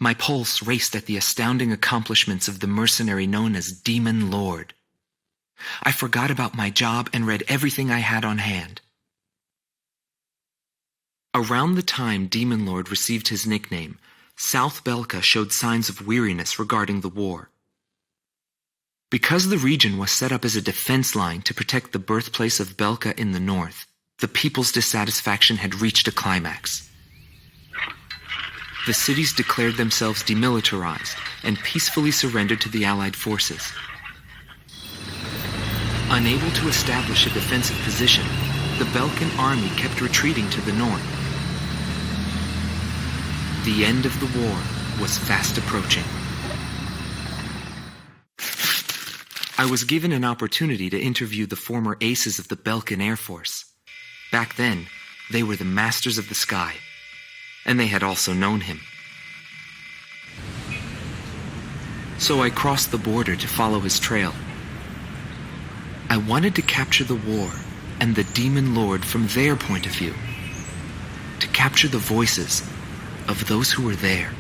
My pulse raced at the astounding accomplishments of the mercenary known as Demon Lord. I forgot about my job and read everything I had on hand. Around the time Demon Lord received his nickname, South Belka showed signs of weariness regarding the war. Because the region was set up as a defense line to protect the birthplace of Belka in the north, the people's dissatisfaction had reached a climax. The cities declared themselves demilitarized and peacefully surrendered to the Allied forces. Unable to establish a defensive position, the Balkan army kept retreating to the north. The end of the war was fast approaching. I was given an opportunity to interview the former aces of the Balkan Air Force. Back then, they were the masters of the sky, and they had also known him. So I crossed the border to follow his trail. I wanted to capture the war and the Demon Lord from their point of view, to capture the voices of those who were there.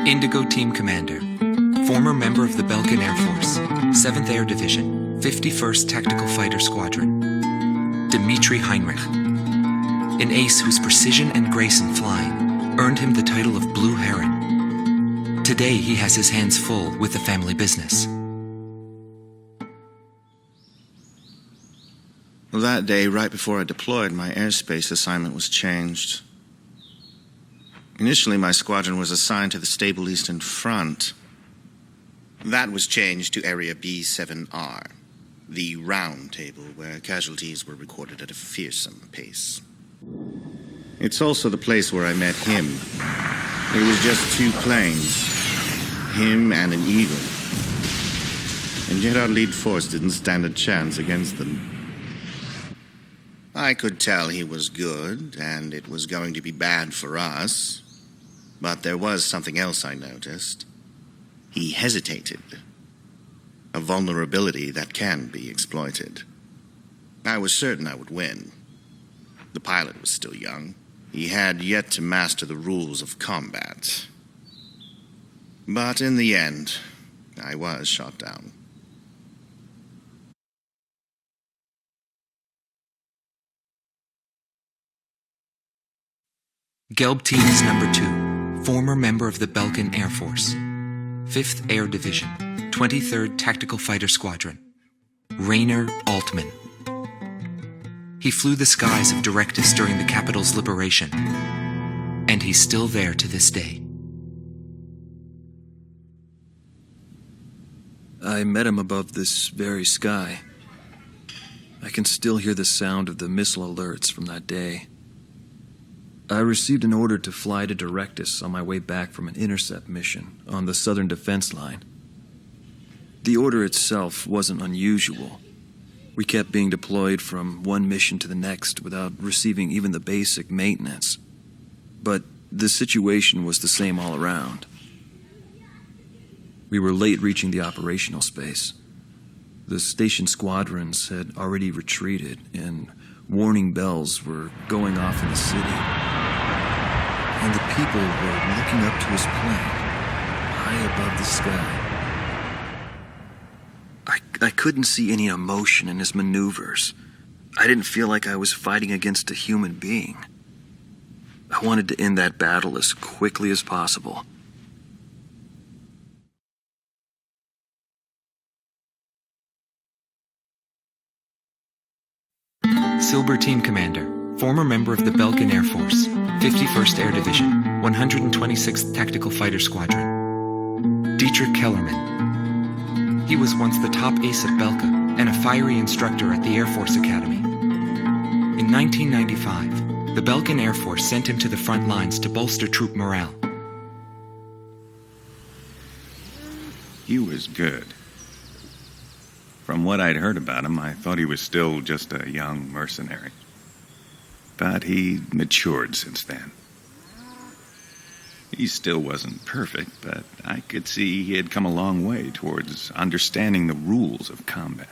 Indigo Team Commander, former member of the Balkan Air Force, 7th Air Division, 51st Tactical Fighter Squadron, Dmitry Heinrich, an ace whose precision and grace in flying earned him the title of Blue Heron. Today he has his hands full with the family business. Well, that day, right before I deployed, my airspace assignment was changed. Initially, my squadron was assigned to the Stable Eastern Front. That was changed to Area B7R, the round table where casualties were recorded at a fearsome pace. It's also the place where I met him. It was just 2 planes, him and an Eagle. And yet our lead force didn't stand a chance against them. I could tell he was good, and it was going to be bad for us. But there was something else I noticed. He hesitated. A vulnerability that can be exploited. I was certain I would win. The pilot was still young. He had yet to master the rules of combat. But in the end, I was shot down. Gelb Teams Number 2, former member of the Balkan Air Force, 5th Air Division, 23rd Tactical Fighter Squadron, Rainer Altman. He flew the skies of Directus during the capital's liberation, and he's still there to this day. I met him above this very sky. I can still hear the sound of the missile alerts from that day. I received an order to fly to Directus on my way back from an intercept mission on the southern defense line. The order itself wasn't unusual. We kept being deployed from one mission to the next without receiving even the basic maintenance. But the situation was the same all around. We were late reaching the operational space. The station squadrons had already retreated, and warning bells were going off in the city. And the people were looking up to his plane, high above the sky. I couldn't see any emotion in his maneuvers. I didn't feel like I was fighting against a human being. I wanted to end that battle as quickly as possible. Silver Team Commander, former member of the Balkan Air Force, 51st Air Division, 126th Tactical Fighter Squadron, Dietrich Kellerman. He was once the top ace at Belka and a fiery instructor at the Air Force Academy. In 1995, the Balkan Air Force sent him to the front lines to bolster troop morale. He was good. From what I'd heard about him, I thought he was still just a young mercenary. But he matured since then. He still wasn't perfect, but I could see he had come a long way towards understanding the rules of combat.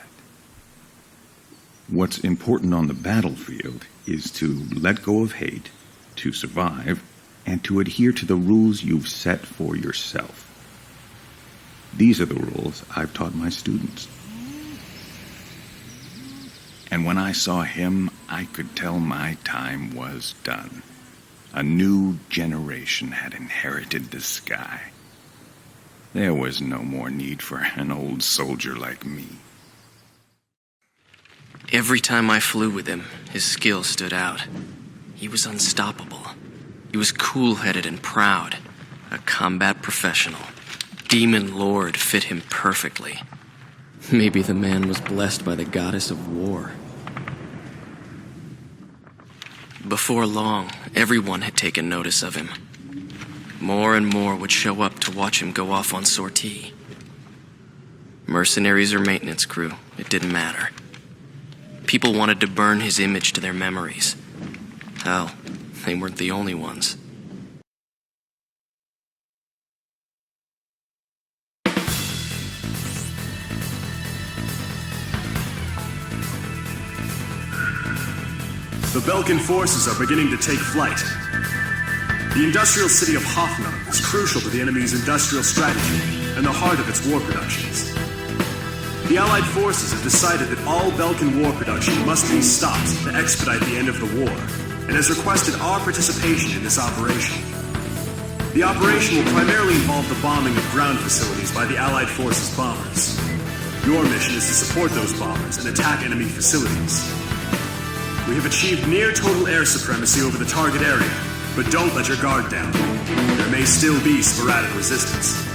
What's important on the battlefield is to let go of hate, to survive, and to adhere to the rules you've set for yourself. These are the rules I've taught my students. And when I saw him, I could tell my time was done. A new generation had inherited the sky. There was no more need for an old soldier like me. Every time I flew with him, his skill stood out. He was unstoppable. He was cool-headed and proud. A combat professional. Demon Lord fit him perfectly. Maybe the man was blessed by the goddess of war. Before long, everyone had taken notice of him. More and more would show up to watch him go off on sortie. Mercenaries or maintenance crew, it didn't matter. People wanted to burn his image to their memories. Hell, they weren't the only ones. The Belkan forces are beginning to take flight. The industrial city of Hoffman is crucial to the enemy's industrial strategy and the heart of its war productions. The Allied forces have decided that all Belkan war production must be stopped to expedite the end of the war, and has requested our participation in this operation. The operation will primarily involve the bombing of ground facilities by the Allied forces bombers. Your mission is to support those bombers and attack enemy facilities. We have achieved near total air supremacy over the target area, but don't let your guard down. There may still be sporadic resistance.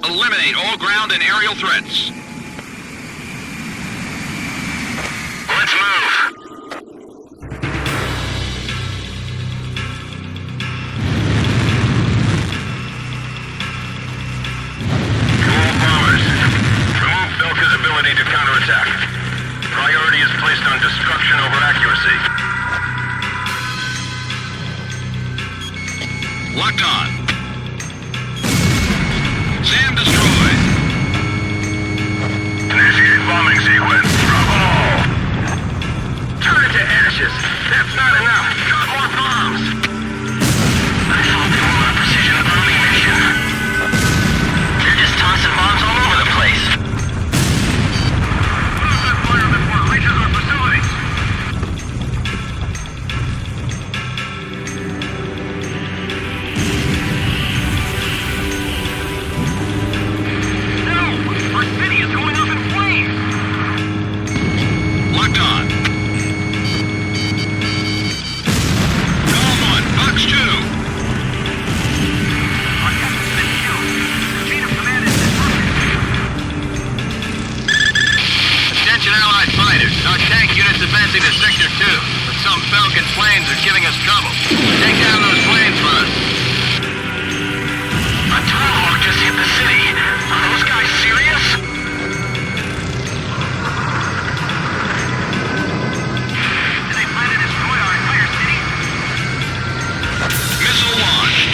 Eliminate all ground and aerial threats. Let's move. To all bombers, remove Belka's ability to counterattack. Priority is placed on destruction over accuracy. Locked on. Sam destroyed. Initiate bombing sequence. Drop them all. Turn it to ashes. That's not enough. Got more bombs. I thought they were on a precision bombing mission. They're just tossing bombs all over the place. Lose that fire before it reaches our facilities. Our tank unit's advancing to Sector 2, but some Belkan planes are giving us trouble. Take down those planes for us. A tomahawk just hit the city. Are those guys serious? Did they plan to destroy our entire city? Missile launched.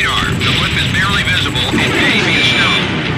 sharp. The blip is barely visible. It may be a stone.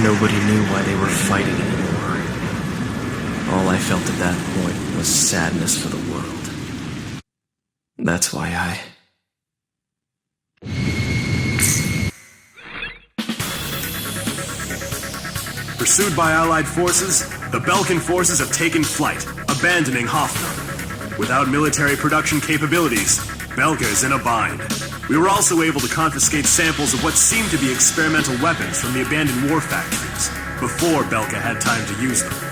Nobody knew why they were fighting anymore. All I felt at that point was sadness for the world. That's why I... Pursued by Allied forces, the Belkan forces have taken flight, abandoning Hoffnung. Without military production capabilities, Belka is in a bind. We were also able to confiscate samples of what seemed to be experimental weapons from the abandoned war factories, before Belka had time to use them.